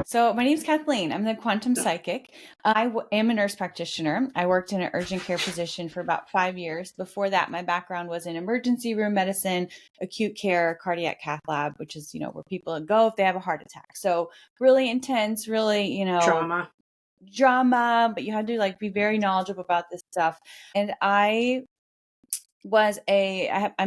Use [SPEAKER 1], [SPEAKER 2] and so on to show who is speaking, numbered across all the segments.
[SPEAKER 1] So my name's Kathleen. I'm the quantum psychic. I am a nurse practitioner. I worked in an urgent care position for about 5 years. Before that, my background was in emergency room medicine, acute care, cardiac cath lab, which is, where people go if they have a heart attack. So really intense, really, drama, but you had to be very knowledgeable about this stuff. And I'm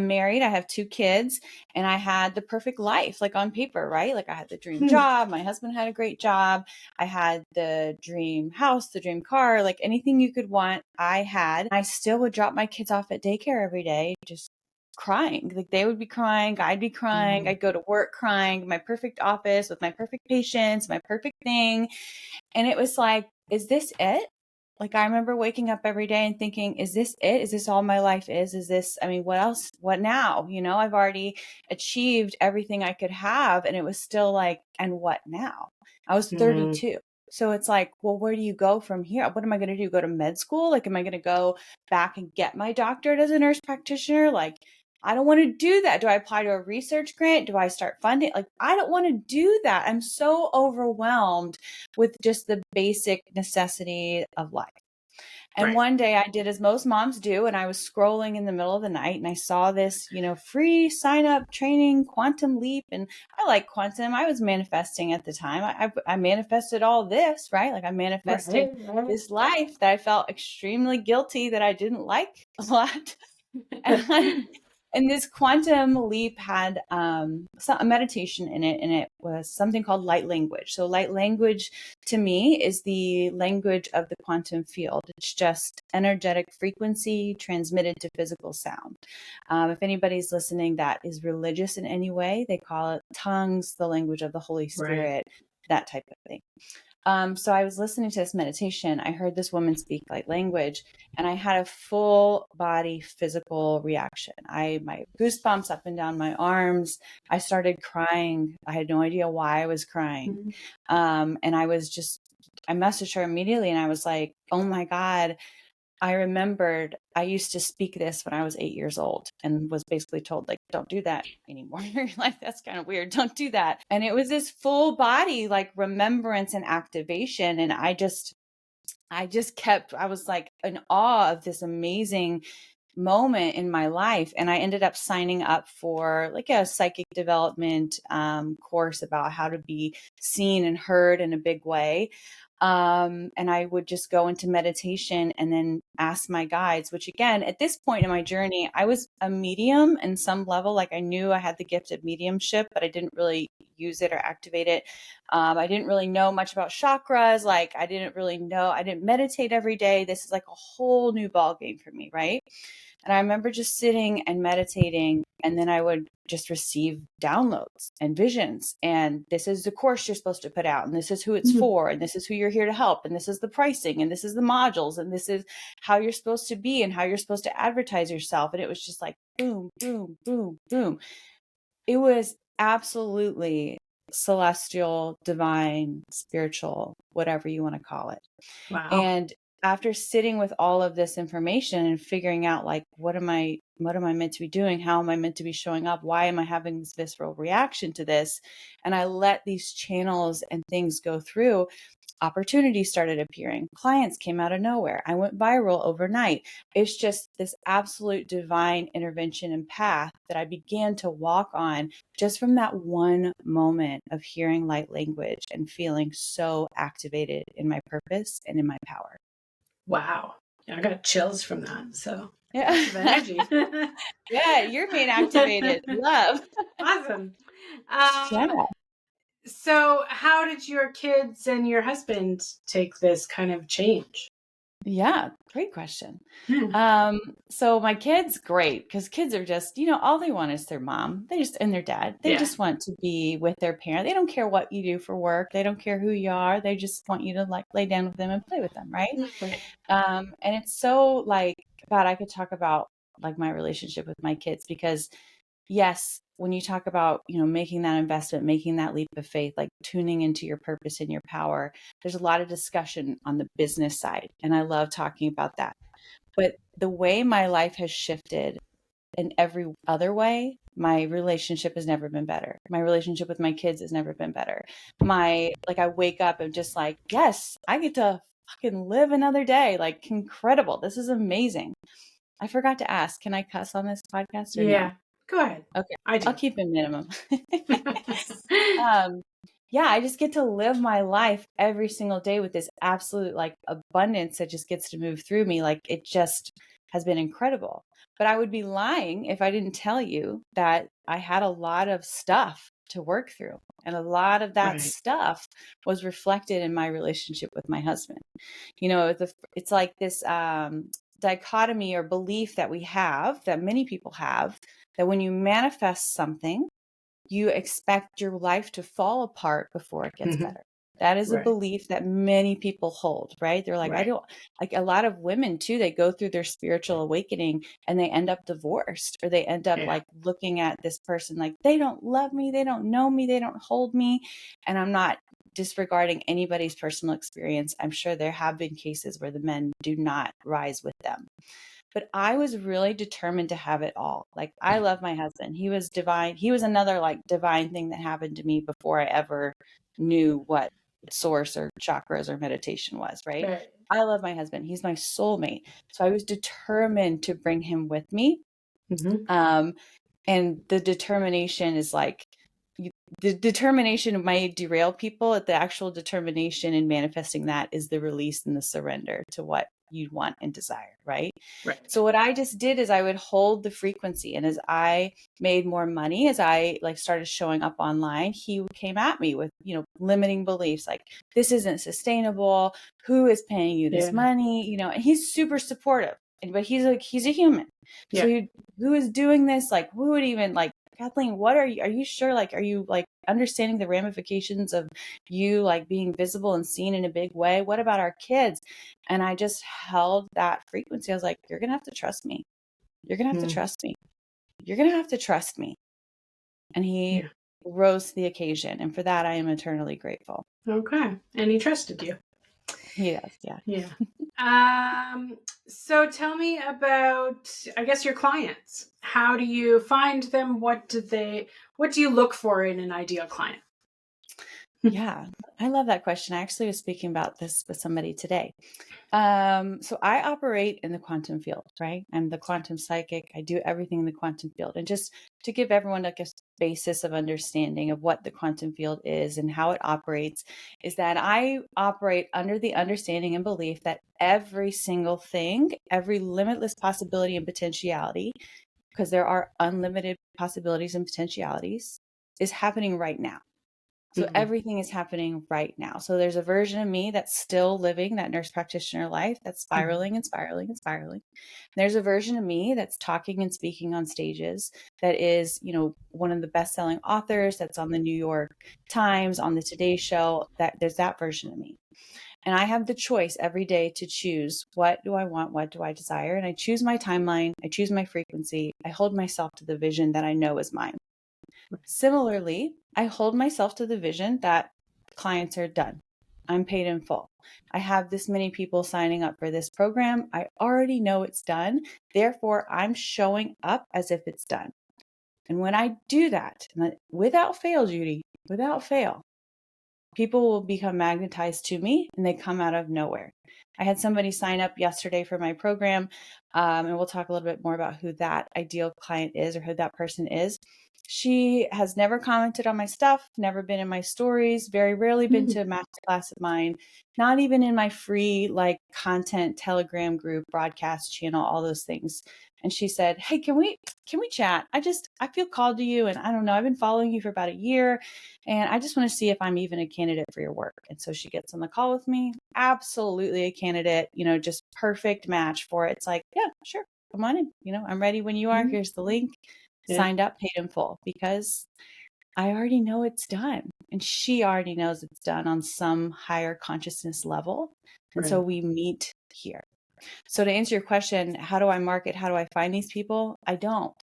[SPEAKER 1] married, I have 2 kids, and I had the perfect life, on paper, right? I had the dream job. My husband had a great job. I had the dream house, the dream car, anything you could want, I had. I still would drop my kids off at daycare every day, just crying. They would be crying, I'd be crying, I'd go to work crying, my perfect office with my perfect patients, my perfect thing. And it was is this it? I remember waking up every day and thinking, is this it? Is this all my life is? Is this, what else? What now? I've already achieved everything I could have. And it was still and what now? I was 32. So it's well, where do you go from here? What am I going to do? Go to med school? Am I going to go back and get my doctorate as a nurse practitioner? I don't want to do that. Do I apply to a research grant? Do I start funding? I don't want to do that. I'm so overwhelmed with just the basic necessity of life. And one day I did as most moms do, and I was scrolling in the middle of the night and I saw this, free sign up training, Quantum Leap. And I like quantum. I was manifesting at the time. I manifested all this, right? I manifested this life that I felt extremely guilty that I didn't like a lot. And this Quantum Leap had a meditation in it, and it was something called light language. So light language to me is the language of the quantum field. It's just energetic frequency transmitted to physical sound. If anybody's listening that is religious in any way, they call it tongues, the language of the Holy Spirit, that type of thing. So I was listening to this meditation. I heard this woman speak light language, and I had a full body physical reaction. My goosebumps up and down my arms. I started crying. I had no idea why I was crying. And I messaged her immediately, and I was like, oh my God, I remembered I used to speak this when I was 8 years old and was basically told, don't do that anymore. That's kind of weird. Don't do that. And it was this full body, remembrance and activation. And I was in awe of this amazing moment in my life. And I ended up signing up for a psychic development course about how to be seen and heard in a big way. And I would just go into meditation and then ask my guides, which again, at this point in my journey, I was a medium in some level. I knew I had the gift of mediumship, but I didn't really use it or activate it. I didn't really know much about chakras. I didn't meditate every day. This is a whole new ball game for me. Right. And I remember just sitting and meditating, and then I would just receive downloads and visions. And this is the course you're supposed to put out, and this is who it's for, and this is who you're here to help, and this is the pricing, and this is the modules, and this is how you're supposed to be and how you're supposed to advertise yourself. And it was just boom, boom, boom, boom. It was absolutely celestial, divine, spiritual, whatever you want to call it.
[SPEAKER 2] Wow.
[SPEAKER 1] And after sitting with all of this information and figuring out what am I meant to be doing? How am I meant to be showing up? Why am I having this visceral reaction to this? And I let these channels and things go through. Opportunities started appearing. Clients came out of nowhere. I went viral overnight. It's just this absolute divine intervention and path that I began to walk on just from that one moment of hearing light language and feeling so activated in my purpose and in my power.
[SPEAKER 2] Wow. I got chills from that. So
[SPEAKER 1] yeah.
[SPEAKER 2] Energy.
[SPEAKER 1] Yeah, you're being activated. Love.
[SPEAKER 2] Awesome.
[SPEAKER 1] Yeah.
[SPEAKER 2] So how did your kids and your husband take this kind of change?
[SPEAKER 1] Yeah, great question.
[SPEAKER 2] Yeah.
[SPEAKER 1] So my kids, great, because kids are just, all they want is their mom. And their dad. They just want to be with their parent. They don't care what you do for work. They don't care who you are. They just want you to lay down with them and play with them, right?
[SPEAKER 2] Right.
[SPEAKER 1] And it's so God, I could talk about my relationship with my kids, because yes, when you talk about, making that investment, making that leap of faith, tuning into your purpose and your power, there's a lot of discussion on the business side. And I love talking about that. But the way my life has shifted in every other way, My relationship has never been better. My relationship with my kids has never been better. I wake up and just like, yes, I get to fucking live another day. Like, incredible. This is amazing. I forgot to ask, can I cuss on this podcast or no?
[SPEAKER 2] Yeah. Go ahead.
[SPEAKER 1] Okay.
[SPEAKER 2] I
[SPEAKER 1] I'll
[SPEAKER 2] do.
[SPEAKER 1] keep it minimum. Um, yeah, I just get to live my life every single day with this absolute like abundance that just gets to move through me. Like, it just has been incredible. But I would be lying if I didn't tell you that I had a lot of stuff to work through. And a lot of that
[SPEAKER 2] Right.
[SPEAKER 1] stuff was reflected in my relationship with my husband. It's like this dichotomy or belief that we have, that many people have, that when you manifest something, you expect your life to fall apart before it gets
[SPEAKER 2] Mhm.
[SPEAKER 1] better. That is a
[SPEAKER 2] Right.
[SPEAKER 1] belief that many people hold, right? They're like, I
[SPEAKER 2] Right.
[SPEAKER 1] don't, like a lot of women too, they go through their spiritual awakening and they end up divorced, or they end up
[SPEAKER 2] Yeah.
[SPEAKER 1] like looking at this person like, they don't love me, they don't know me, they don't hold me. And I'm not disregarding anybody's personal experience. I'm sure there have been cases where the men do not rise with them. But I was really determined to have it all. Like, I love my husband. He was divine. He was another like divine thing that happened to me before I ever knew what source or chakras or meditation was, right?
[SPEAKER 2] Right.
[SPEAKER 1] I love my husband. He's my soulmate. So I was determined to bring him with me.
[SPEAKER 2] Mhm.
[SPEAKER 1] And the determination is like, the determination might derail people. The actual determination in manifesting that is the release and the surrender to what you want and desire, right?
[SPEAKER 2] Right.
[SPEAKER 1] So what I just did is I would hold the frequency, and as I made more money, as I like started showing up online, he came at me with, limiting beliefs like, this isn't sustainable, who is paying you this
[SPEAKER 2] Yeah.
[SPEAKER 1] money, and he's super supportive, but he's a human. So
[SPEAKER 2] Yeah.
[SPEAKER 1] who is doing this? Like, who would even like, Kathleen, are you sure? Like, are you like understanding the ramifications of you like being visible and seen in a big way? What about our kids? And I just held that frequency. I was like, you're going to have to trust me. You're going to have to
[SPEAKER 2] Mm.
[SPEAKER 1] trust me. You're going to have to trust me. And he
[SPEAKER 2] Yeah.
[SPEAKER 1] rose to the occasion. And for that, I am eternally grateful.
[SPEAKER 2] Okay. And he trusted you.
[SPEAKER 1] He does. Yeah.
[SPEAKER 2] Yeah. So tell me about, I guess, your clients. How do you find them? What do you look for in an ideal client?
[SPEAKER 1] Yeah. I love that question. I actually was speaking about this with somebody today. So I operate in the quantum field, right? I'm the quantum psychic. I do everything in the quantum field. And just to give everyone like a basis of understanding of what the quantum field is and how it operates, is that I operate under the understanding and belief that every single thing, every limitless possibility and potentiality, because there are unlimited possibilities and potentialities, is happening right now. So
[SPEAKER 2] Mhm.
[SPEAKER 1] everything is happening right now. So there's a version of me that's still living that nurse practitioner life, that's spiraling and spiraling and spiraling. There's a version of me that's talking and speaking on stages, that is, one of the best-selling authors, that's on the New York Times, on the Today Show. That there's that version of me. And I have the choice every day to choose, what do I want? What do I desire? And I choose my timeline. I choose my frequency. I hold myself to the vision that I know is mine. Similarly, I hold myself to the vision that clients are done. I'm paid in full. I have this many people signing up for this program. I already know it's done. Therefore, I'm showing up as if it's done. And when I do that, without fail, Judy, without fail, people will become magnetized to me, and they come out of nowhere. I had somebody sign up yesterday for my program, and we'll talk a little bit more about who that ideal client is, or who that person is. She has never commented on my stuff, never been in my stories, very rarely been to a master class of mine, not even in my free like content Telegram group, broadcast channel, all those things. And she said, "Hey, can we chat? I feel called to you, and I don't know, I've been following you for about a year, and I just want to see if I'm even a candidate for your work." And so she gets on the call with me. Absolutely a candidate, just perfect match for it. It's like, yeah, sure, come on in. I'm ready when you are.
[SPEAKER 2] Mhm.
[SPEAKER 1] Here's the link.
[SPEAKER 2] Yeah.
[SPEAKER 1] Signed up, paid in full, because I already know it's done. And she already knows it's done on some higher consciousness level. And so
[SPEAKER 2] Right.
[SPEAKER 1] we meet here. So to answer your question, how do I market? How do I find these people? I don't.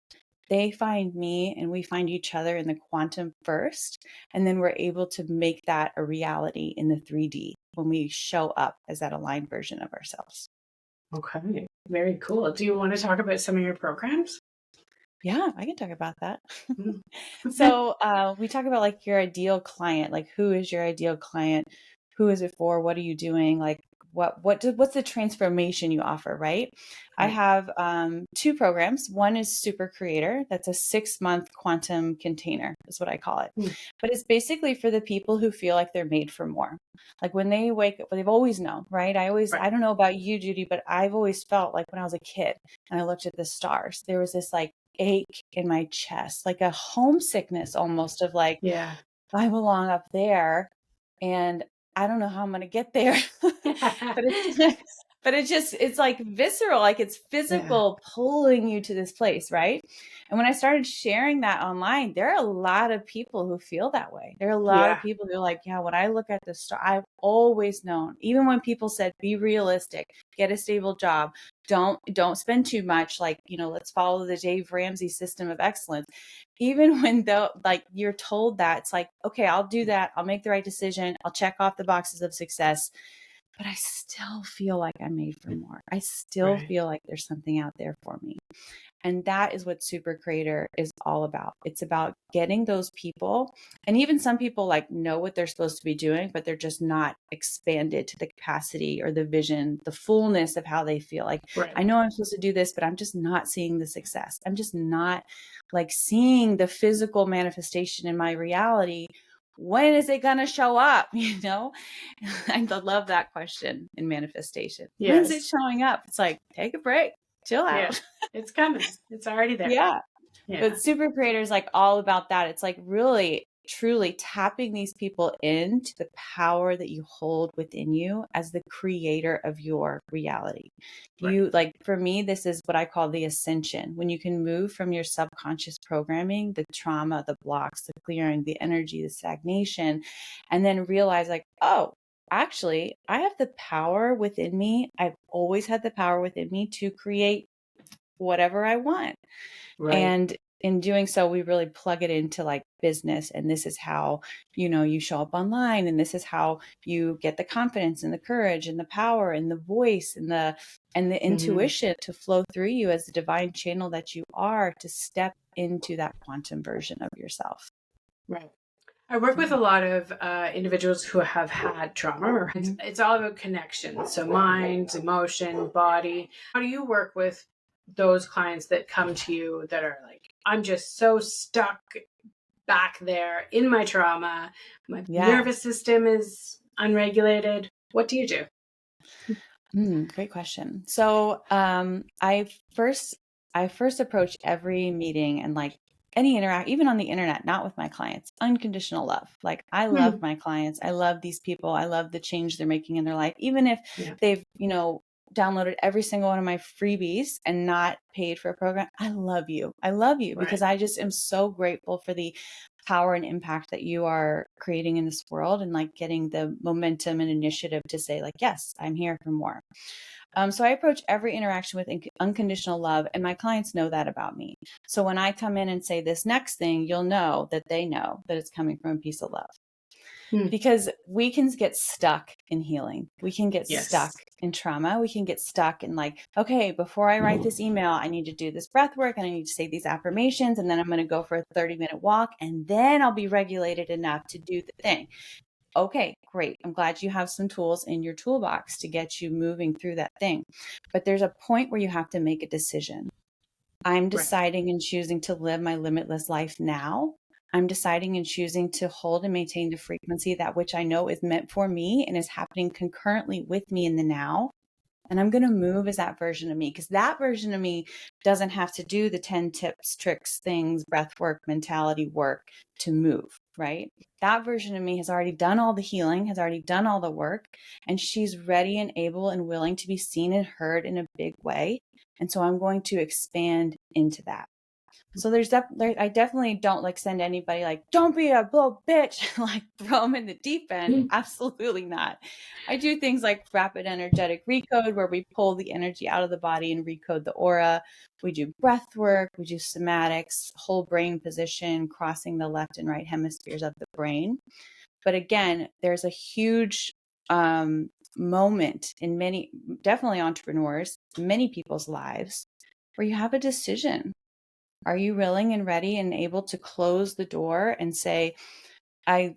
[SPEAKER 1] They find me, and we find each other in the quantum first. And then we're able to make that a reality in the 3D when we show up as that aligned version of ourselves.
[SPEAKER 2] Okay. Very cool. Do you want to talk about some of your programs?
[SPEAKER 1] Yeah, I can talk about that.
[SPEAKER 2] Mm.
[SPEAKER 1] So we talk about like your ideal client, like who is your ideal client? Who is it for? What are you doing? Like what's the transformation you offer, right? I
[SPEAKER 2] Right.
[SPEAKER 1] have two programs. One is Super Creator. That's a 6-month quantum container, is what I call it.
[SPEAKER 2] Mm.
[SPEAKER 1] But it's basically for the people who feel like they're made for more. Like when they wake up, they've always known, right?
[SPEAKER 2] Right.
[SPEAKER 1] I don't know about you, Judy, but I've always felt like when I was a kid and I looked at the stars, there was this like ache in my chest, like a homesickness almost of like,
[SPEAKER 2] Yeah.
[SPEAKER 1] I belong up there and I don't know how I'm going to get there. But it's but it's like visceral, like it's
[SPEAKER 2] Yeah.
[SPEAKER 1] physical pulling you to this place, right? And when I started sharing that online, there are a lot of people who feel that way. There are a lot of
[SPEAKER 2] Yeah.
[SPEAKER 1] people who are like, yeah, when I look at the star, I've always known, even when people said, be realistic, get a stable job, don't spend too much, like, let's follow the Dave Ramsey system of excellence. Even when like you're told that, it's like, okay, I'll do that. I'll make the right decision. I'll check off the boxes of success, but I still feel like I'm made for more. I still
[SPEAKER 2] Right.
[SPEAKER 1] feel like there's something out there for me. And that is what Super Creator is all about. It's about getting those people, and even some people like know what they're supposed to be doing, but they're just not expanded to the capacity or the vision, the fullness of how they feel. Like,
[SPEAKER 2] Right.
[SPEAKER 1] I know I'm supposed to do this, but I'm just not seeing the success. I'm just not like seeing the physical manifestation in my reality. When is it going to show up? I love that question in manifestation. When's it
[SPEAKER 2] Yes.
[SPEAKER 1] showing up? It's like, take a break, chill
[SPEAKER 2] Yeah.
[SPEAKER 1] out.
[SPEAKER 2] It's coming. It's already there.
[SPEAKER 1] Yeah.
[SPEAKER 2] Yeah.
[SPEAKER 1] But Super Creator is like all about that. It's like really, truly tapping these people into the power that you hold within you as the creator of your reality.
[SPEAKER 2] Right.
[SPEAKER 1] You like, for me, this is what I call the ascension. When you can move from your subconscious programming, the trauma, the blocks, the clearing, the energy, the stagnation, and then realize like, oh, actually, I have the power within me. I've always had the power within me to create whatever I want.
[SPEAKER 2] Right.
[SPEAKER 1] And in doing so, we really plug it into like business. And this is how, you show up online. And this is how you get the confidence and the courage and the power and the voice and the
[SPEAKER 2] Mhm.
[SPEAKER 1] intuition to flow through you as the divine channel that you are to step into that quantum version of yourself.
[SPEAKER 2] Right. I work with a lot of individuals who have had trauma. Or
[SPEAKER 1] Mhm.
[SPEAKER 2] it's all about connection. So mind, emotion, body. How do you work with those clients that come to you that are like, I'm just so stuck back there in my trauma. My
[SPEAKER 1] Yeah.
[SPEAKER 2] nervous system is unregulated. What do you do?
[SPEAKER 1] Great question. So, I first approach every meeting and like any interact, even on the internet, not with my clients, unconditional love. Like I love
[SPEAKER 2] Hmm.
[SPEAKER 1] my clients. I love these people. I love the change they're making in their life. Even if
[SPEAKER 2] Yeah.
[SPEAKER 1] they've, downloaded every single one of my freebies and not paid for a program. I love you. I love you because
[SPEAKER 2] Right.
[SPEAKER 1] I just am so grateful for the power and impact that you are creating in this world and like getting the momentum and initiative to say like, yes, I'm here for more. So I approach every interaction with unconditional love, and my clients know that about me. So when I come in and say this next thing, you'll know that they know that it's coming from a piece of love.
[SPEAKER 2] Hmm.
[SPEAKER 1] Because we can get stuck in healing. We can get stuck
[SPEAKER 2] Yes.
[SPEAKER 1] in trauma. We can get stuck in like, okay, before I write this email, I need to do this breath work and I need to say these affirmations. And then I'm going to go for a 30-minute walk and then I'll be regulated enough to do the thing. Okay, great. I'm glad you have some tools in your toolbox to get you moving through that thing. But there's a point where you have to make a decision. I'm
[SPEAKER 2] Right.
[SPEAKER 1] deciding and choosing to live my limitless life now. I'm deciding and choosing to hold and maintain the frequency that which I know is meant for me and is happening concurrently with me in the now. And I'm going to move as that version of me because that version of me doesn't have to do the 10 tips, tricks, things, breath work, mentality work to move, right? That version of me has already done all the healing, has already done all the work, and she's ready and able and willing to be seen and heard in a big way. And so I'm going to expand into that. So I definitely don't like send anybody like, don't be a little bitch, like throw them in the deep end.
[SPEAKER 2] Hmm.
[SPEAKER 1] Absolutely not. I do things like rapid energetic recode where we pull the energy out of the body and recode the aura. We do breath work, we do somatics, whole brain position, crossing the left and right hemispheres of the brain. But again, there's a huge moment in many, definitely entrepreneurs, many people's lives where you have a decision. Are you willing and ready and able to close the door and say, I've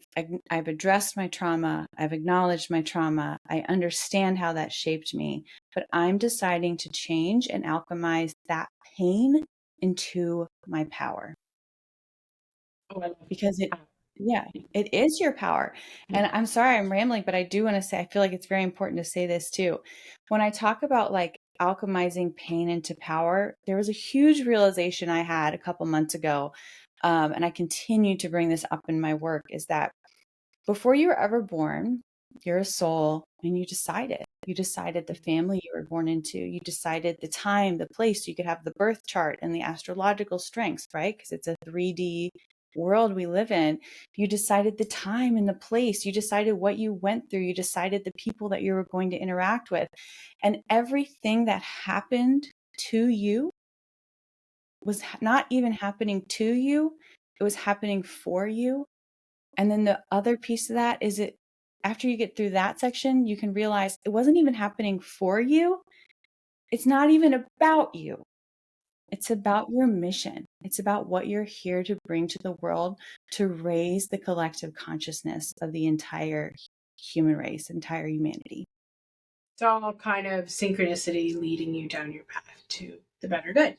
[SPEAKER 1] addressed my trauma. I've acknowledged my trauma. I understand how that shaped me, but I'm deciding to change and alchemize that pain into my power.
[SPEAKER 2] Oh, I love
[SPEAKER 1] Because
[SPEAKER 2] that.
[SPEAKER 1] yeah, it is your power.
[SPEAKER 2] Yeah.
[SPEAKER 1] And I'm sorry I'm rambling, but I do want to say, I feel like it's very important to say this too. When I talk about like alchemizing pain into power, there was a huge realization I had a couple months ago. And I continue to bring this up in my work, is that before you were ever born, you're a soul and you decided. You decided the family you were born into. You decided the time, the place. You could have the birth chart and the astrological strengths, right? Because it's a 3D world we live in. You decided the time and the place. You decided what you went through. You decided the people that you were going to interact with. And everything that happened to you was not even happening to you, it was happening for you. And then the other piece of that is, it after you get through that section, you can realize it wasn't even happening for you. It's not even about you. It's about your mission. It's about what you're here to bring to the world, to raise the collective consciousness of the entire human race, entire humanity.
[SPEAKER 2] It's all kind of synchronicity leading you down your path to the better good.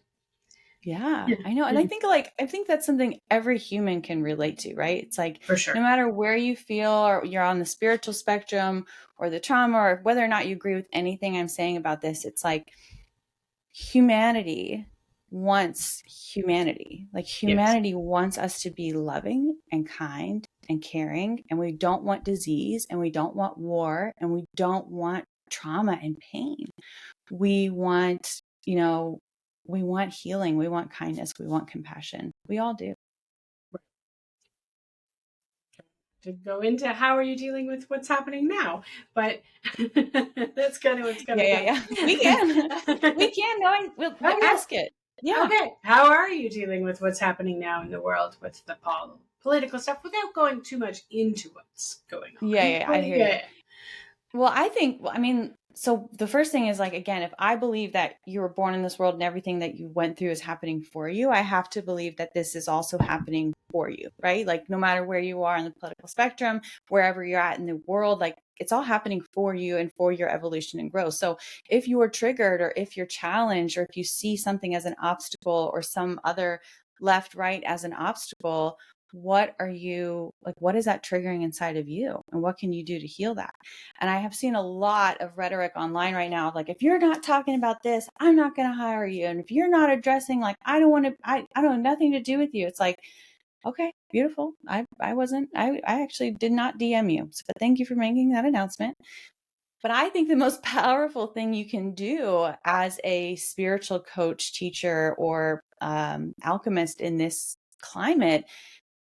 [SPEAKER 1] Yeah,
[SPEAKER 2] Yeah.
[SPEAKER 1] I know. And I think that's something every human can relate to, right? It's like
[SPEAKER 2] For
[SPEAKER 1] no
[SPEAKER 2] sure.
[SPEAKER 1] matter where you feel, or you're on the spiritual spectrum or the trauma, or whether or not you agree with anything I'm saying about this, it's like humanity wants humanity. Like
[SPEAKER 2] Yes.
[SPEAKER 1] humanity wants us to be loving and kind and caring, and we don't want disease, and we don't want war, and we don't want trauma and pain. We want, we want healing, we want kindness, we want compassion. We all do.
[SPEAKER 2] To go into how are you dealing with what's happening now, but that's kind of what's
[SPEAKER 1] Yeah,
[SPEAKER 2] coming
[SPEAKER 1] yeah,
[SPEAKER 2] up.
[SPEAKER 1] yeah. We can. We can. No, we'll
[SPEAKER 2] Okay.
[SPEAKER 1] ask it. Yeah.
[SPEAKER 2] Okay. How are you dealing with what's happening now in the world with the political stuff without going too much into what's going
[SPEAKER 1] Yeah,
[SPEAKER 2] on?
[SPEAKER 1] yeah, I
[SPEAKER 2] But
[SPEAKER 1] hear you.
[SPEAKER 2] yeah.
[SPEAKER 1] Well, I think, I mean, so the first thing is like, again, if I believe that you were born in this world and everything that you went through is happening for you, I have to believe that this is also happening for you, right? Like, no matter where you are in the political spectrum, wherever you're at in the world, like, it's all happening for you and for your evolution and growth. So if you are triggered, or if you're challenged, or if you see something as an obstacle, or some other left, right as an obstacle, what are you like? What is that triggering inside of you? And what can you do to heal that? And I have seen a lot of rhetoric online right now, like, if you're not talking about this, I'm not going to hire you. And if you're not addressing, like, I don't want to, I don't have nothing to do with you. It's like, okay, beautiful. I wasn't, I actually did not DM you. So thank you for making that announcement. But I think the most powerful thing you can do as a spiritual coach, teacher, or alchemist in this climate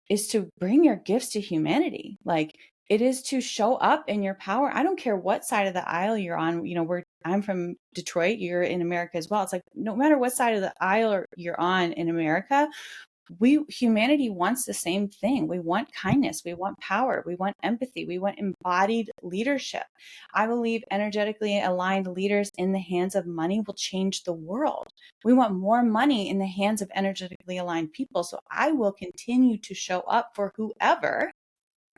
[SPEAKER 1] is to bring your gifts to humanity. Like, it is to show up in your power. I don't care what side of the aisle you're on. I'm from Detroit. You're in America as well. It's like, no matter what side of the aisle you're on in America, humanity wants the same thing. We want kindness, we want power, we want empathy, we want embodied leadership. I believe energetically aligned leaders in the hands of money will change the world. We want more money in the hands of energetically aligned people. So I will continue to show up for whoever,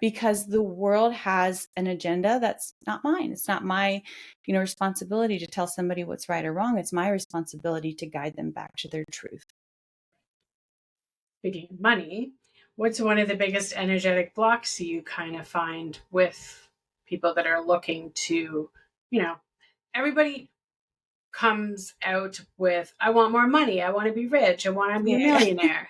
[SPEAKER 1] because the world has an agenda that's not mine. It's not my, responsibility to tell somebody what's right or wrong. It's my responsibility to guide them back to their truth.
[SPEAKER 2] Speaking of money, what's one of the biggest energetic blocks you kind of find with people that are looking to, everybody comes out with, I want more money, I want to be rich, I want to be a
[SPEAKER 1] Yeah.
[SPEAKER 2] millionaire.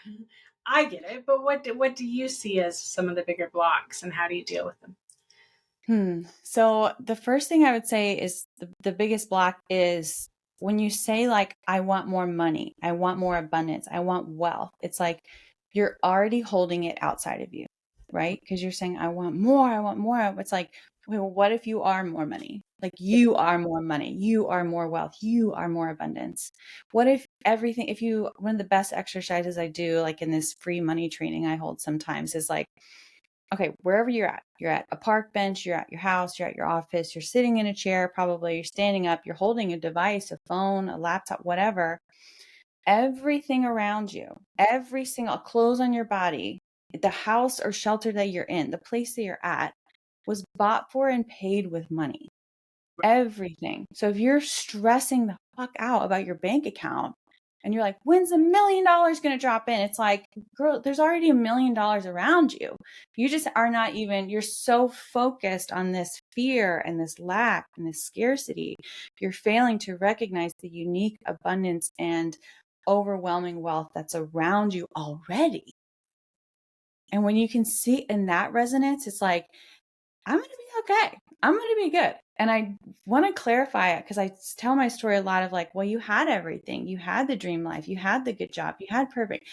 [SPEAKER 2] I get it, but what do you see as some of the bigger blocks, and how do you deal with them?
[SPEAKER 1] So the first thing I would say is the biggest block is when you say, like, I want more money, I want more abundance, I want wealth. It's like you're already holding it outside of you, right? Because you're saying, I want more, I want more. It's like, well, what if you are more money? Like, you are more money, you are more wealth, you are more abundance. What if one of the best exercises I do, like in this free money training I hold sometimes, is like, okay, wherever you're at a park bench, you're at your house, you're at your office, you're sitting in a chair, probably you're standing up, you're holding a device, a phone, a laptop, whatever. Everything around you, every single clothes on your body, the house or shelter that you're in, the place that you're at was bought for and paid with money. Everything. So if you're stressing the fuck out about your bank account and you're like, when's $1 million going to drop in? It's like, girl, there's already $1 million around you. You just are not even, you're so focused on this fear and this lack and this scarcity. You're failing to recognize the unique abundance and overwhelming wealth that's around you already. And when you can see in that resonance, it's like, I'm going to be okay. I'm going to be good. And I want to clarify it because I tell my story a lot of like, well, you had everything. You had the dream life. You had the good job. You had perfect.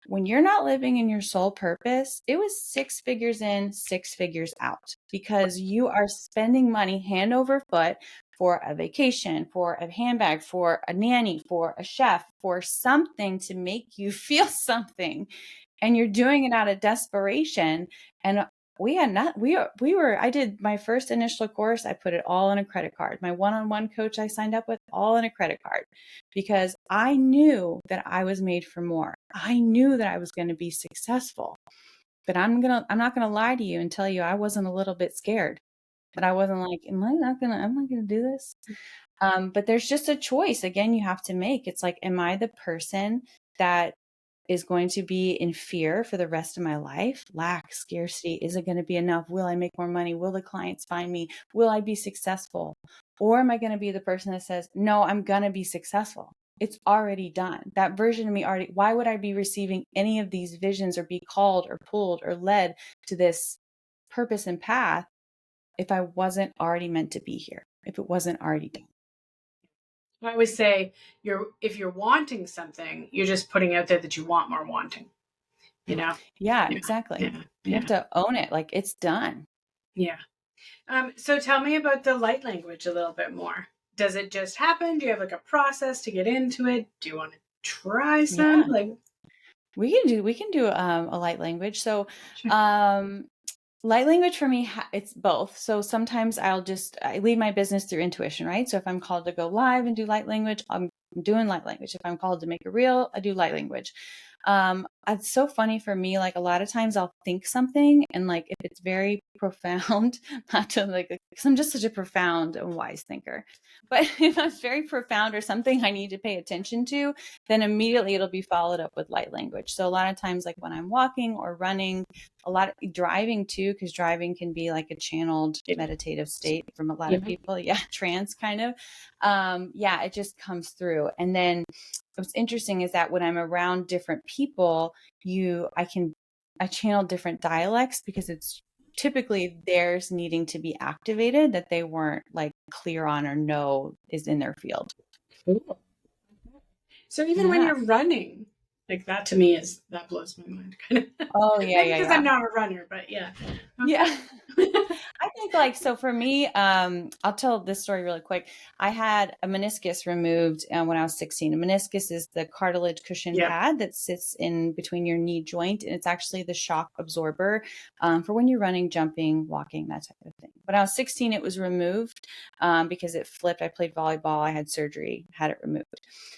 [SPEAKER 1] When you're not living in your soul purpose, it was 6 figures in, 6 figures out because you are spending money hand over foot for a vacation, for a handbag, for a nanny, for a chef, for something to make you feel something. And you're doing it out of desperation. And we had not, we were, I did my first initial course. I put it all on a credit card. My one-on-one coach I signed up with all on a credit card because I knew that I was made for more. I knew that I was going to be successful, but I'm not going to lie to you and tell you I wasn't a little bit scared, but I wasn't like, I'm not going to do this. But there's just a choice. Again, you have to make. It's like, am I the person that is going to be in fear for the rest of my life? Lack, scarcity, is it going to be enough? Will I make more money? Will the clients find me? Will I be successful? Or am I going to be the person that says, no, I'm going to be successful. It's already done. That version of me already, why would I be receiving any of these visions or be called or pulled or led to this purpose and path if I wasn't already meant to be here, if it wasn't already done?
[SPEAKER 2] I always say if you're wanting something, you're just putting out there that you want more wanting. You know?
[SPEAKER 1] Yeah,
[SPEAKER 2] Yeah.
[SPEAKER 1] exactly.
[SPEAKER 2] Yeah.
[SPEAKER 1] You have to own it. Like it's done.
[SPEAKER 2] Yeah. So tell me about the light language a little bit more. Does it just happen? Do you have like a process to get into it? Do you want to try some?
[SPEAKER 1] Yeah.
[SPEAKER 2] Like,
[SPEAKER 1] We can do a light language. So,
[SPEAKER 2] sure.
[SPEAKER 1] um, light language for me, it's both. So sometimes I lead my business through intuition, right? So if I'm called to go live and do light language, I'm doing light language. If I'm called to make a reel, I do light language. It's so funny for me. Like a lot of times I'll think something and like, if it's very profound, not to like, cause I'm just such a profound and wise thinker, but if it's very profound or something I need to pay attention to, then immediately it'll be followed up with light language. So a lot of times, like when I'm walking or running, a lot of driving too, because driving can be like a channeled meditative state from a lot of people. Yeah, trance kind of. Yeah, it just comes through. And then what's interesting is that when I'm around different people, I channel different dialects because it's typically theirs needing to be activated that they weren't like clear on or know is in their field.
[SPEAKER 2] Cool. So even when
[SPEAKER 1] Yeah.
[SPEAKER 2] you're running, like that to me that blows my mind kind of.
[SPEAKER 1] Oh yeah,
[SPEAKER 2] Maybe
[SPEAKER 1] yeah,
[SPEAKER 2] because
[SPEAKER 1] yeah.
[SPEAKER 2] I'm not a runner, but yeah. Okay.
[SPEAKER 1] Yeah. I think like, so for me, I'll tell this story really quick. I had a meniscus removed when I was 16. A meniscus is the cartilage cushion
[SPEAKER 2] Yeah.
[SPEAKER 1] pad that sits in between your knee joint. And it's actually the shock absorber for when you're running, jumping, walking, that type of thing. When I was 16, it was removed because it flipped. I played volleyball. I had surgery, had it removed.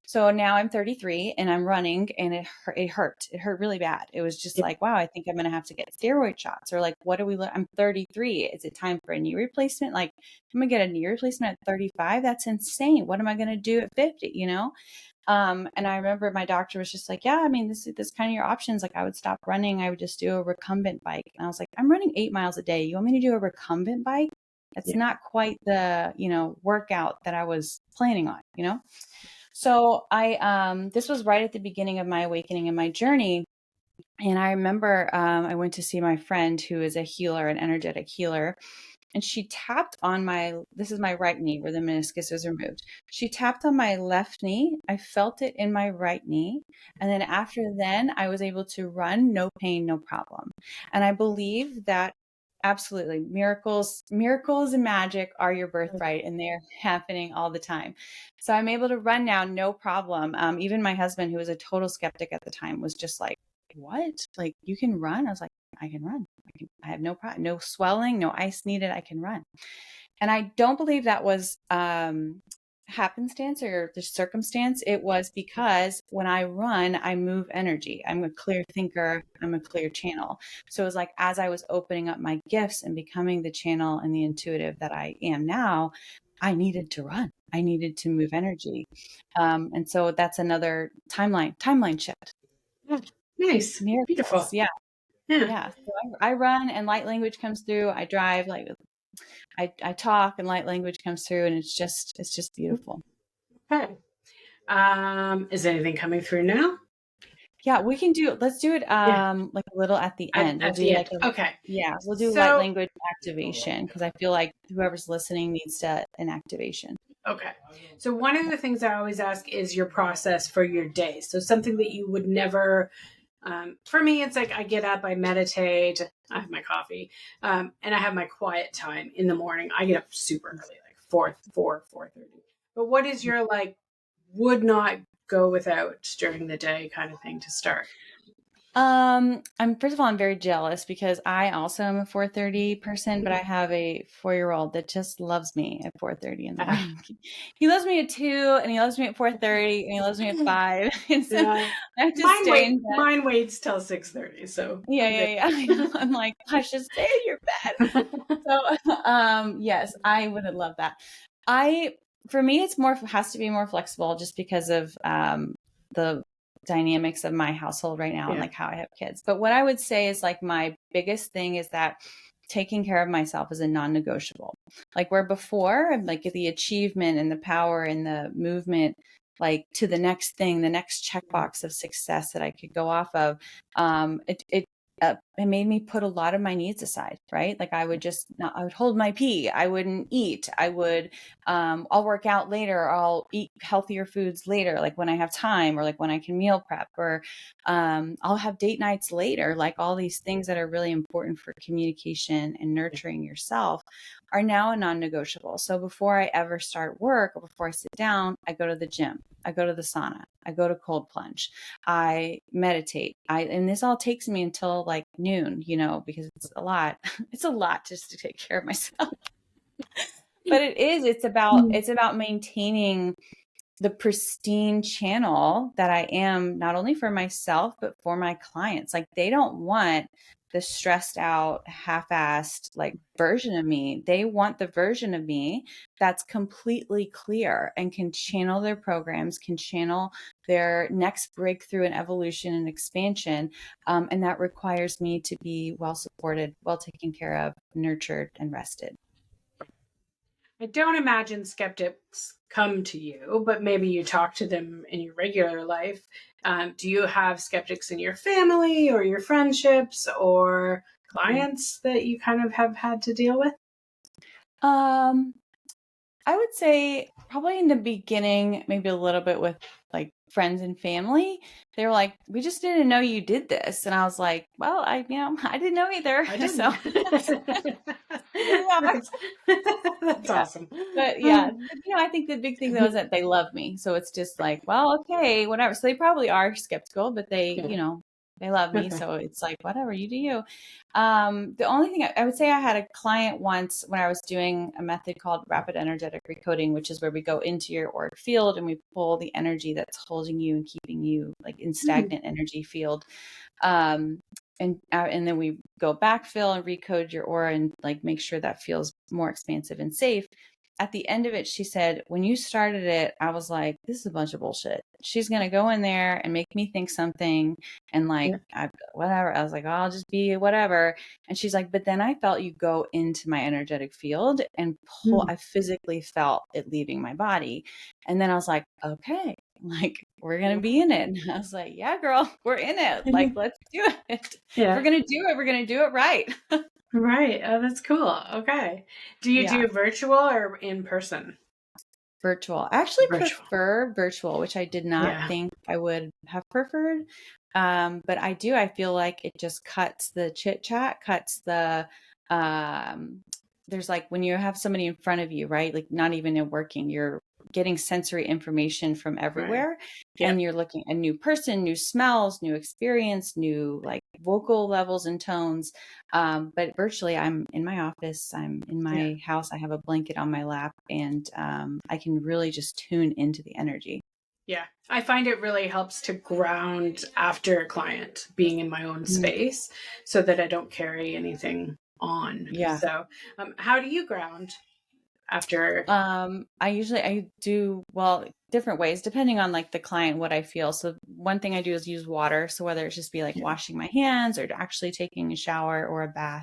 [SPEAKER 1] So now I'm 33 and I'm running and it hurt. It hurt really bad. It was just like, wow, I think I'm going to have to get steroid shots or like, what do we look? I'm 33. Is it time for a knee replacement? Like, I'm going to get a knee replacement at 35. That's insane. What am I going to do at 50? You know? And I remember my doctor was just like, yeah, I mean, this kind of your options. Like I would stop running. I would just do a recumbent bike. And I was like, I'm running 8 miles a day. You want me to do a recumbent bike? That's not quite the, workout that I was planning on, So this was right at the beginning of my awakening and my journey. And I remember I went to see my friend who is a healer, an energetic healer, and she tapped on this is my right knee where the meniscus was removed. She tapped on my left knee. I felt it in my right knee. And then after then, I was able to run, no pain, no problem. And I believe that absolutely miracles and magic are your birthright and they're happening all the time. So I'm able to run now, no problem. Even my husband, who was a total skeptic at the time, was just like, what? Like you can run? I was like, I can run. I have no problem, no swelling, no ice needed. I can run. And I don't believe that was happenstance or the circumstance. It was because when I run, I move energy. I'm a clear thinker. I'm a clear channel. So it was like, as I was opening up my gifts and becoming the channel and the intuitive that I am now, I needed to run. I needed to move energy. And so that's another timeline shift.
[SPEAKER 2] Nice. Beautiful.
[SPEAKER 1] Miracles. Yeah.
[SPEAKER 2] Yeah.
[SPEAKER 1] Yeah. So I run and light language comes through. I drive, like I talk and light language comes through, and it's just beautiful.
[SPEAKER 2] Okay. Is anything coming through now?
[SPEAKER 1] Yeah, let's do it
[SPEAKER 2] Yeah.
[SPEAKER 1] like a little at the end. We'll
[SPEAKER 2] At
[SPEAKER 1] do
[SPEAKER 2] the
[SPEAKER 1] like
[SPEAKER 2] end. Okay.
[SPEAKER 1] we'll do light
[SPEAKER 2] So,
[SPEAKER 1] language activation, because I feel like whoever's listening needs an activation.
[SPEAKER 2] okay. So one of the things I always ask is your process for your day. So something that you would never, for me, it's like I get up, I meditate, I have my coffee, and I have my quiet time in the morning. I get up super early, like 4:30. But what is your like, would not go without during the day kind of thing to start?
[SPEAKER 1] I'm first of all, I'm very jealous because I also am a 4:30 person, but I have a 4-year-old that just loves me at 4:30 in the morning. He loves me at 2, and he loves me at 4:30, and he loves me at 5. And so
[SPEAKER 2] Yeah.
[SPEAKER 1] I have to stay in bed.
[SPEAKER 2] Mine waits till 6:30, so
[SPEAKER 1] Yeah,
[SPEAKER 2] I'm good.
[SPEAKER 1] yeah, yeah. I know. I'm like, I should stay in your bed. So, yes, I would have loved that. For me, has to be more flexible just because of the dynamics of my household right now and
[SPEAKER 2] Yeah.
[SPEAKER 1] like how I have kids. But what I would say is like my biggest thing is that taking care of myself is a non-negotiable. Like where before, like the achievement and the power and the movement, like to the next thing, the next checkbox of success that I could go off of, it made me put a lot of my needs aside, right? Like I would I would hold my pee. I wouldn't eat. I'll work out later. Or I'll eat healthier foods later, like when I have time or like when I can meal prep, or I'll have date nights later. Like all these things that are really important for communication and nurturing yourself are now a non-negotiable. So before I ever start work or before I sit down, I go to the gym. I go to the sauna. I go to cold plunge. I meditate. And this all takes me until like noon, because it's a lot. It's a lot just to take care of myself. But it's about maintaining the pristine channel that I am, not only for myself, but for my clients. Like they don't want the stressed out, half-assed like version of me. They want the version of me that's completely clear and can channel their programs, can channel their next breakthrough and evolution and expansion. And that requires me to be well supported, well taken care of, nurtured, and rested.
[SPEAKER 2] I don't imagine skeptics come to you, but maybe you talk to them in your regular life. Do you have skeptics in your family or your friendships or clients that you kind of have had to deal with?
[SPEAKER 1] Um, I would say probably in the beginning, maybe a little bit with like friends and family. They were like, "We just didn't know you did this," and I was like, "Well, I didn't know either."
[SPEAKER 2] I didn't.
[SPEAKER 1] So
[SPEAKER 2] That's
[SPEAKER 1] yeah.
[SPEAKER 2] awesome.
[SPEAKER 1] But yeah, I think the big thing though is that they love me. So it's just like, well, okay, whatever. So they probably are skeptical, but
[SPEAKER 2] Yeah.
[SPEAKER 1] they love me.
[SPEAKER 2] Okay.
[SPEAKER 1] So it's like, whatever, you do you. The only thing I would say, I had a client once when I was doing a method called rapid energetic recoding, which is where we go into your auric field and we pull the energy that's holding you and keeping you like in stagnant energy field. Um, and then we go backfill and recode your aura and like make sure that feels more expansive and safe. At the end of it, she said, when you started it, I was like, this is a bunch of bullshit. She's going to go in there and make me think something and like, whatever. I was like, oh, I'll just be whatever. And she's like, but then I felt you go into my energetic field and I physically felt it leaving my body. And then I was like, okay, like we're going to be in it. And I was like, yeah, girl, we're in it. Like, let's do it.
[SPEAKER 2] Yeah.
[SPEAKER 1] If we're going to do it, we're going to do it right.
[SPEAKER 2] Right. Oh, that's cool. Okay. Do you do virtual or in person?
[SPEAKER 1] Virtual. I actually prefer virtual, which I did not think I would have preferred. But I do. I feel like it just cuts the chit chat, cuts the there's like when you have somebody in front of you, right? Like not even in working, you're getting sensory information from everywhere.
[SPEAKER 2] Right.
[SPEAKER 1] And you're looking at a new person, new smells, new experience, new like vocal levels and tones. But virtually I'm in my office, I'm in my house, I have a blanket on my lap, and I can really just tune into the energy.
[SPEAKER 2] Yeah. I find it really helps to ground after a client being in my own space so that I don't carry anything on.
[SPEAKER 1] Yeah.
[SPEAKER 2] So, how do you ground after?
[SPEAKER 1] I do, well, different ways depending on like the client, what I feel. So one thing I do is use water. So whether it's just be like washing my hands or actually taking a shower or a bath,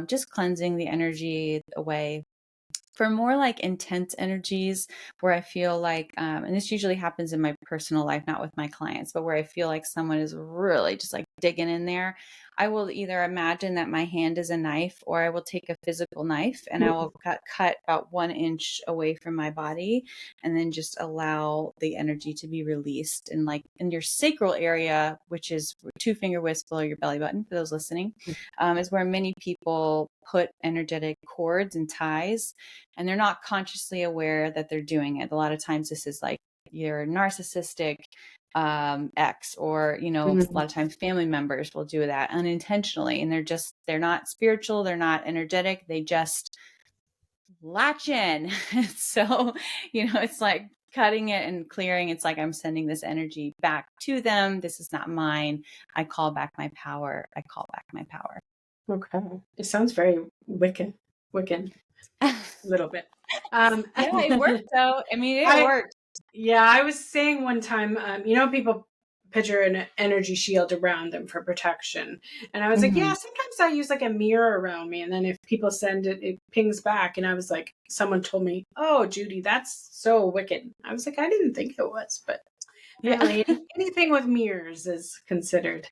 [SPEAKER 1] just cleansing the energy away. For more like intense energies where I feel like, and this usually happens in my personal life, not with my clients, but where I feel like someone is really just like digging in there, I will either imagine that my hand is a knife, or I will take a physical knife and I will cut about 1 inch away from my body, and then just allow the energy to be released. And like in your sacral area, which is 2 finger widths below your belly button, for those listening, is where many people put energetic cords and ties, and they're not consciously aware that they're doing it. A lot of times this is like your narcissistic ex, or a lot of times family members will do that unintentionally, and they're not spiritual, they're not energetic, they just latch in. So it's like cutting it and clearing. It's like I'm sending this energy back to them. This is not mine. I call back my power. I call back my power.
[SPEAKER 2] Okay. It sounds very Wiccan. A little bit.
[SPEAKER 1] Yeah, it worked though. I mean, it worked.
[SPEAKER 2] Yeah, I was saying one time, people picture an energy shield around them for protection. And I was like, yeah, sometimes I use like a mirror around me. And then if people send it, it pings back. And I was like, someone told me, oh, Judy, that's so wicked. I was like, I didn't think it was, but apparently anything with mirrors is considered.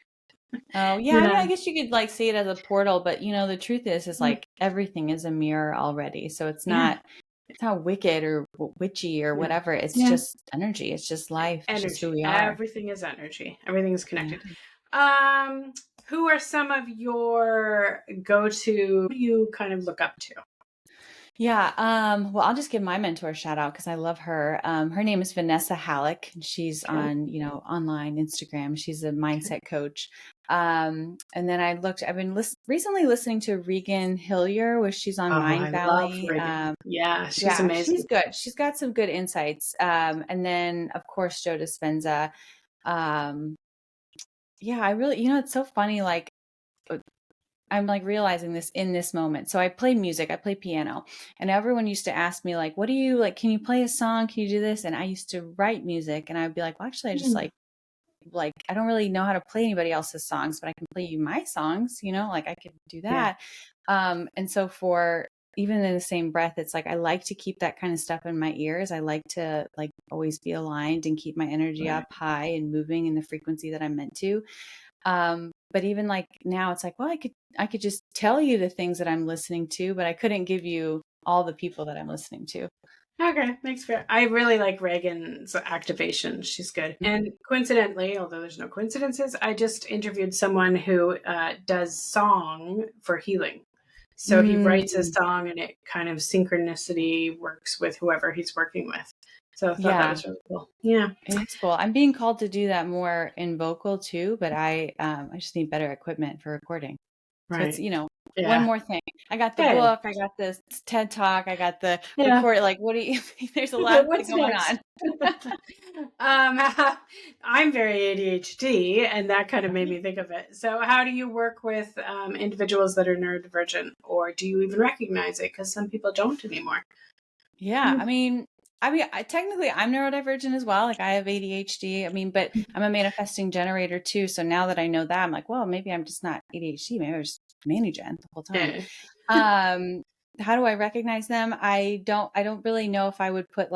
[SPEAKER 1] Oh, yeah. I mean, I guess you could like see it as a portal, but the truth is like everything is a mirror already. So it's not wicked or witchy or whatever. It's just energy. It's just life. It's just who we are.
[SPEAKER 2] Everything is energy. Everything is connected. Who are some of your go-to, who do you kind of look up to?
[SPEAKER 1] Yeah. Well, I'll just give my mentor a shout out because I love her. Her name is Vanessa Halleck. She's on, online Instagram. She's a mindset coach. And then I've been recently listening to Regan Hillier, which she's on Mind Valley.
[SPEAKER 2] She's amazing.
[SPEAKER 1] She's good. She's got some good insights. And then of course, Joe Dispenza. I really, it's so funny. Like, I'm like realizing this in this moment. So I play music, I play piano, and everyone used to ask me like, what do you like? Can you play a song? Can you do this? And I used to write music, and I'd be like, well, actually, I just like I don't really know how to play anybody else's songs, but I can play you my songs, like I could do that. And so for even in the same breath, it's like, I like to keep that kind of stuff in my ears. I like to like always be aligned and keep my energy up high and moving in the frequency that I'm meant to. But even like now it's like, well, I could just tell you the things that I'm listening to, but I couldn't give you all the people that I'm listening to.
[SPEAKER 2] Okay, thanks for. I really like Reagan's activation. She's good. And coincidentally, although there's no coincidences, I just interviewed someone who does song for healing. So he writes a song, and it kind of synchronicity works with whoever he's working with. So I thought that was really cool. Yeah,
[SPEAKER 1] it's cool. I'm being called to do that more in vocal too, but I just need better equipment for recording.
[SPEAKER 2] right.
[SPEAKER 1] So it's one more thing. I got the book, I got the TED Talk, I got the record. Like, what do you? There's a lot going
[SPEAKER 2] on. I'm very ADHD, and that kind of made me think of it. So, how do you work with individuals that are neurodivergent, or do you even recognize it? Because some people don't anymore.
[SPEAKER 1] Yeah, I mean, technically I'm neurodivergent as well. Like I have ADHD. I mean, but I'm a manifesting generator too. So now that I know that, I'm like, well, maybe I'm just not ADHD. Maybe I was managing the whole time. How do I recognize them? I don't really know if I would put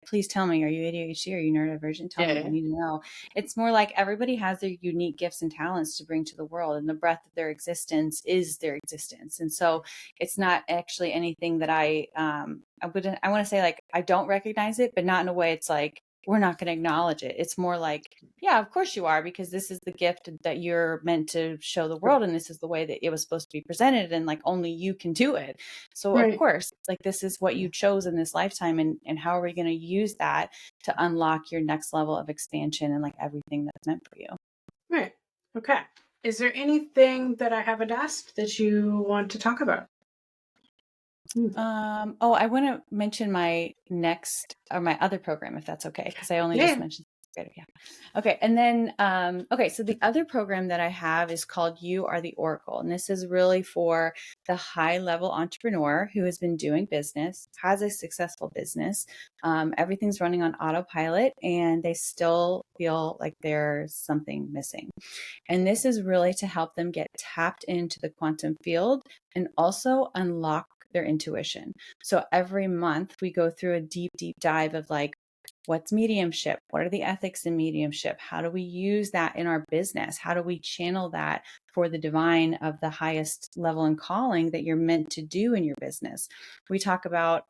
[SPEAKER 1] please tell me, are you ADHD? Are you neurodivergent? Tell me, I need to know. It's more like everybody has their unique gifts and talents to bring to the world, and the breath of their existence is their existence. And so it's not actually anything that I want to say like, I don't recognize it, but not in a way it's like, we're not going to acknowledge it. It's more like, yeah, of course you are, because this is the gift that you're meant to show the world. And this is the way that it was supposed to be presented. And like, only you can do it. So of course, like, this is what you chose in this lifetime. And how are we going to use that to unlock your next level of expansion and like everything that's meant for you?
[SPEAKER 2] Right. Okay. Is there anything that I haven't asked that you want to talk about?
[SPEAKER 1] Oh, I want to mention my next or my other program, if that's okay, because I only just
[SPEAKER 2] Yeah.
[SPEAKER 1] mentioned. Yeah. Okay. And then, okay. So the other program that I have is called You Are the Oracle. And this is really for the high level entrepreneur who has been doing business, has a successful business. Everything's running on autopilot and they still feel like there's something missing. And this is really to help them get tapped into the quantum field and also unlock their intuition. So every month we go through a deep, deep dive of like, what's mediumship? What are the ethics in mediumship? How do we use that in our business? How do we channel that for the divine of the highest level and calling that you're meant to do in your business? We talk about,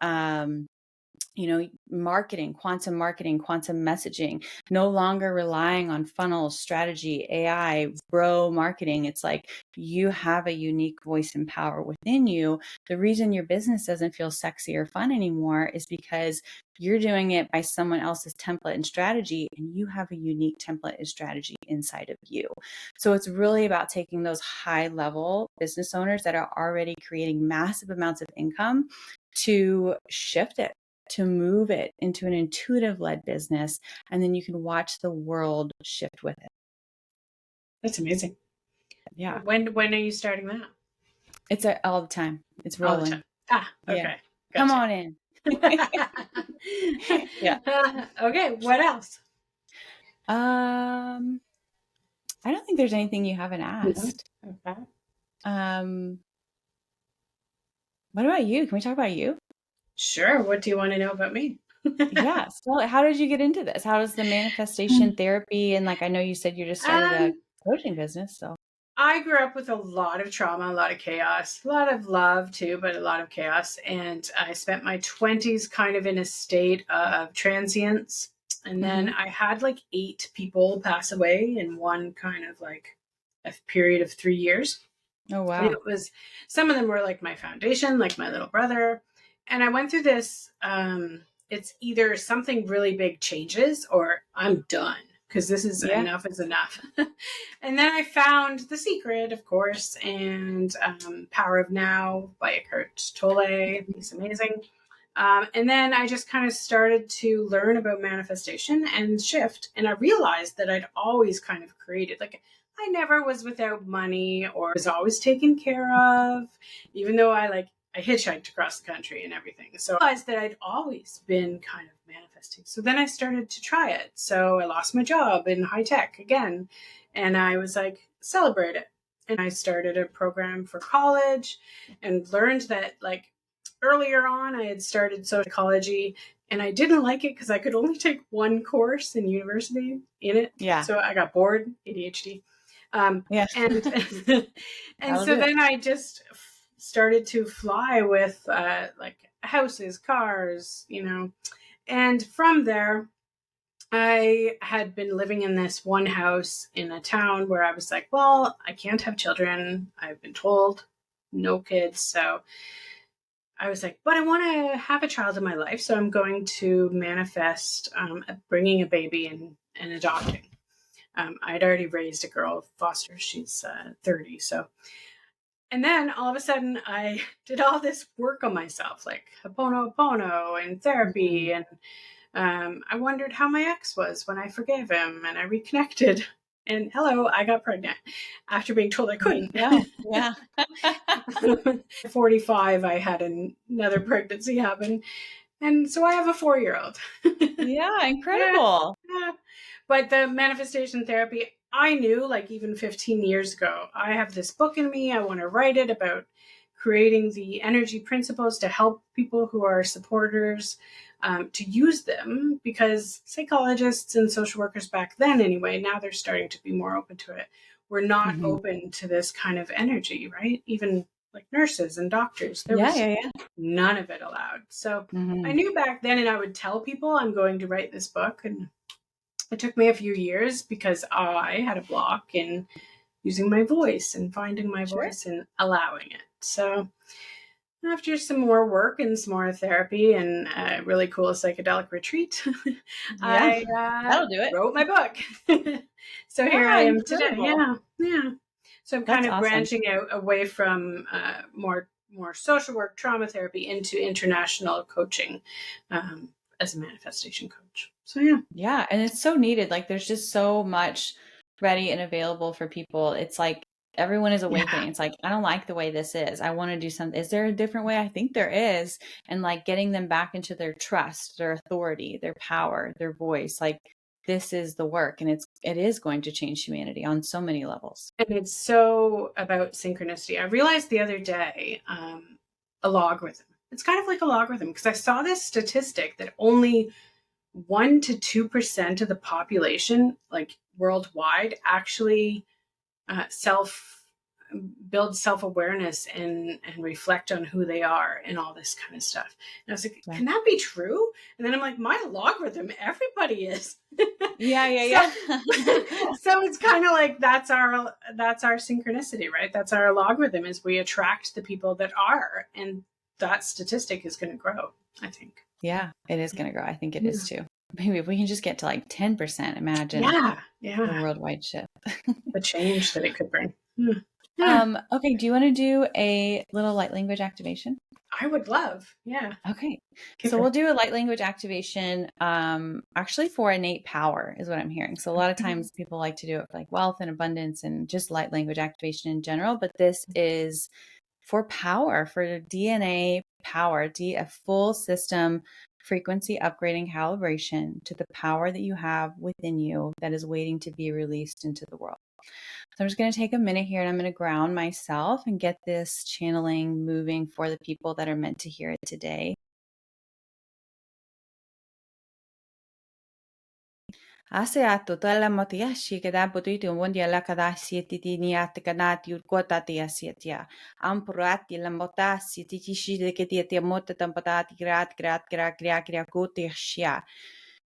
[SPEAKER 1] marketing, quantum messaging, no longer relying on funnels, strategy, AI, bro marketing. It's like you have a unique voice and power within you. The reason your business doesn't feel sexy or fun anymore is because you're doing it by someone else's template and strategy, and you have a unique template and strategy inside of you. So it's really about taking those high level business owners that are already creating massive amounts of income to shift it, to move it into an intuitive led business. And then you can watch the world shift with it.
[SPEAKER 2] That's amazing.
[SPEAKER 1] Yeah.
[SPEAKER 2] When are you starting that?
[SPEAKER 1] It's all the time. It's
[SPEAKER 2] All the
[SPEAKER 1] rolling.
[SPEAKER 2] time. Ah,
[SPEAKER 1] Yeah.
[SPEAKER 2] okay.
[SPEAKER 1] Come
[SPEAKER 2] Gotcha.
[SPEAKER 1] on in. Yeah.
[SPEAKER 2] Okay, what else?
[SPEAKER 1] I don't think there's anything you haven't asked.
[SPEAKER 2] Okay.
[SPEAKER 1] What about you? Can we talk about you?
[SPEAKER 2] Sure. What do you want to know about me?
[SPEAKER 1] Yeah. So how did you get into this? How does the manifestation therapy, and like I know you said you just started a
[SPEAKER 2] Um,
[SPEAKER 1] coaching business, so
[SPEAKER 2] I grew up with a lot of trauma, a lot of chaos, a lot of love too, but a lot of chaos. And I spent my 20s kind of in a state of transience. And then I had like 8 people pass away in one kind of like a period of 3 years.
[SPEAKER 1] oh
[SPEAKER 2] And
[SPEAKER 1] wow.
[SPEAKER 2] it was, some of them were like my foundation, like my little brother. And I went through this, it's either something really big changes or I'm done because this is
[SPEAKER 1] Yeah.
[SPEAKER 2] enough is enough. And then I found The Secret, of course, and Power of Now by Eckhart Tolle. He's amazing. And then I just kind of started to learn about manifestation and shift. And I realized that I'd always kind of created, like, I never was without money or was always taken care of, even though I hitchhiked across the country and everything. So I realized that I'd always been kind of manifesting. So then I started to try it. So I lost my job in high tech again. And I was like, celebrate it. And I started a program for college and learned that, like, earlier on, I had started psychology and I didn't like it because I could only take one course in university in it.
[SPEAKER 1] Yeah.
[SPEAKER 2] So I got bored, ADHD.
[SPEAKER 1] Yeah.
[SPEAKER 2] And and
[SPEAKER 1] That'll
[SPEAKER 2] so
[SPEAKER 1] do it.
[SPEAKER 2] then I just started to fly with like houses, cars, and from there I had been living in this one house in a town where I was like, well, I can't have children. I've been told no kids. So I was like, but I want to have a child in my life. So I'm going to manifest bringing a baby and adopting. I'd already raised a girl, foster. She's 30. So, and then all of a sudden I did all this work on myself, like Ho'oponopono and therapy. And I wondered how my ex was when I forgave him and I reconnected. And hello, I got pregnant after being told I couldn't.
[SPEAKER 1] Yeah.
[SPEAKER 2] 45, I had another pregnancy happen. And so I have a 4-year-old.
[SPEAKER 1] Yeah.
[SPEAKER 2] Yeah,
[SPEAKER 1] Incredible.
[SPEAKER 2] yeah. But the manifestation therapy, I knew like even 15 years ago, I have this book in me. I want to write it about creating the energy principles to help people who are supporters to use them, because psychologists and social workers back then, anyway, now they're starting to be more open to it. We're not
[SPEAKER 1] Mhm.
[SPEAKER 2] open to this kind of energy, right? Even like nurses and doctors, there
[SPEAKER 1] Yeah.
[SPEAKER 2] was
[SPEAKER 1] Yeah. Yeah.
[SPEAKER 2] none of it allowed. So I
[SPEAKER 1] Mhm.
[SPEAKER 2] knew back then, and I would tell people I'm going to write this book. And it took me a few years because I had a block in using my voice and finding my
[SPEAKER 1] Sure.
[SPEAKER 2] voice and allowing it. So after some more work and some more therapy and a really cool psychedelic retreat,
[SPEAKER 1] Yeah.
[SPEAKER 2] I
[SPEAKER 1] That'll do it.
[SPEAKER 2] wrote my book. So here I
[SPEAKER 1] Yeah.
[SPEAKER 2] am today.
[SPEAKER 1] Incredible.
[SPEAKER 2] Yeah, yeah. So I'm kind
[SPEAKER 1] That's
[SPEAKER 2] of
[SPEAKER 1] awesome.
[SPEAKER 2] branching out away from more social work, trauma therapy, into international coaching as a manifestation coach. So yeah.
[SPEAKER 1] Yeah, and it's so needed. Like there's just so much ready and available for people. It's like everyone is awakening. It's like, I don't like the way this is. I want to do something. Is there a different way? I think there is. And like getting them back into their trust, their authority, their power, their voice. Like this is the work, and it is going to change humanity on so many levels.
[SPEAKER 2] And it's so about synchronicity. I realized the other day a logarithm. It's kind of like a logarithm, because I saw this statistic that only 1 to 2% of the population, like worldwide, actually build self-awareness and reflect on who they are and all this kind of stuff. And I was like, can that be true? And then I'm like, my logarithm, everybody is.
[SPEAKER 1] Yeah.
[SPEAKER 2] So it's kind of like that's our synchronicity, right? That's our logarithm, is we attract the people that are, and that statistic is going to grow, I think.
[SPEAKER 1] Yeah, it is going to grow. I think it is too. Maybe if we can just get to like 10%, imagine the worldwide shift.
[SPEAKER 2] The change that it could bring.
[SPEAKER 1] Okay, do you want to do a little light language activation?
[SPEAKER 2] I would love. Yeah.
[SPEAKER 1] Okay. So we'll do a light language activation actually for innate power is what I'm hearing. So a lot of times people like to do it for like wealth and abundance and just light language activation in general, but this is for power, for DNA power, a full system frequency upgrading calibration to the power that you have within you that is waiting to be released into the world. So I'm just going to take a minute here and I'm going to ground myself and get this channeling moving for the people that are meant to hear it today. Aseato tala motiashi kada butuiti wondia la kada sieti niat kanat yurkota tia sietia. Amprati la motasi tishi de ketia mota tampatati grat gotia.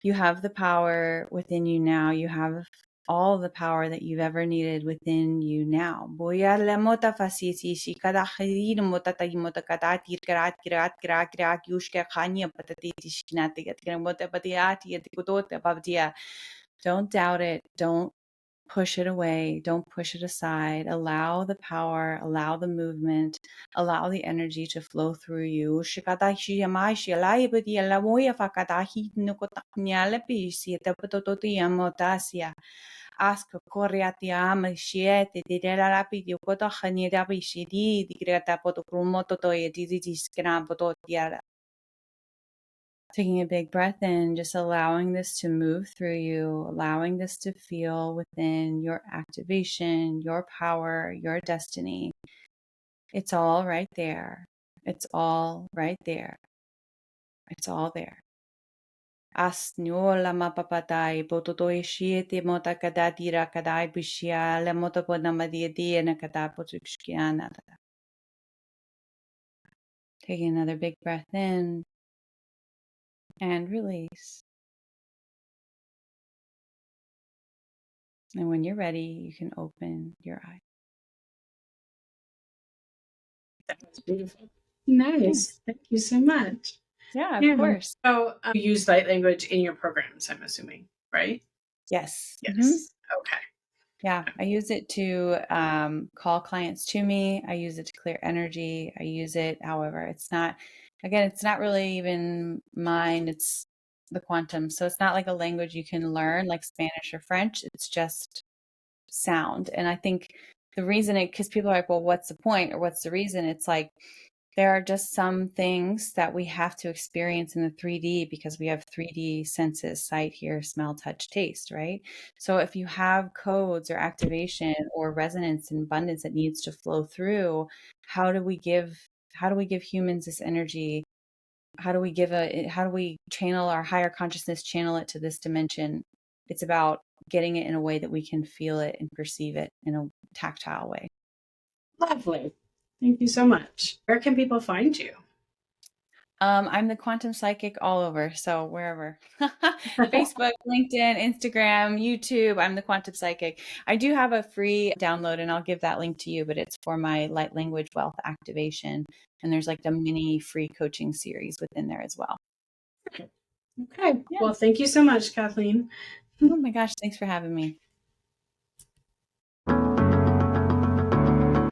[SPEAKER 1] You have the power within you now. You have all the power that you've ever needed within you now. Boya la mota fasisi shi kada khir mota ta mota kada tir grat yushka khanya patati tishnati gat mota patiati et kudota babdia. Don't doubt it. Don't push it away. Don't push it aside. Allow the power, allow the movement, allow the energy to flow through you. Ask Koreatiam Shiete di Rapi di Kota Hanirabi Shidi di Greta Potokrumoto Didi Skrampototiara. Taking a big breath in, just allowing this to move through you, allowing this to feel within your activation, your power, your destiny. It's all right there. It's all right there. It's all there. Asniola mapapatai, pototoi shiete mota kadadira kadai bishia, le motapodamadia diana kadapotukskiana. Taking another big breath in and release. And when you're ready, you can open your eyes.
[SPEAKER 2] That was beautiful. Nice. Thank you so much.
[SPEAKER 1] Yeah, of course.
[SPEAKER 2] So you use light language in your programs, I'm assuming, right?
[SPEAKER 1] Yes.
[SPEAKER 2] Yes.
[SPEAKER 1] Mm-hmm.
[SPEAKER 2] Okay.
[SPEAKER 1] Yeah, I use it to call clients to me. I use it to clear energy. I use it, however, it's not really even mine. It's the quantum. So it's not like a language you can learn like Spanish or French. It's just sound. And I think the reason because people are like, well, what's the point or what's the reason? It's like, there are just some things that we have to experience in the 3D because we have 3D senses, sight, hear, smell, touch, taste, right? So if you have codes or activation or resonance and abundance that needs to flow through, how do we give humans this energy? How do we channel our higher consciousness, channel it to this dimension? It's about getting it in a way that we can feel it and perceive it in a tactile way.
[SPEAKER 2] Lovely. Thank you so much. Where can people find you?
[SPEAKER 1] I'm the quantum psychic all over. So wherever, Facebook, LinkedIn, Instagram, YouTube, I'm the quantum psychic. I do have a free download and I'll give that link to you, but it's for my light language wealth activation. And there's like a mini free coaching series within there as well.
[SPEAKER 2] Okay. Yeah. Well, thank you so much, Kathleen.
[SPEAKER 1] Oh my gosh. Thanks for having me.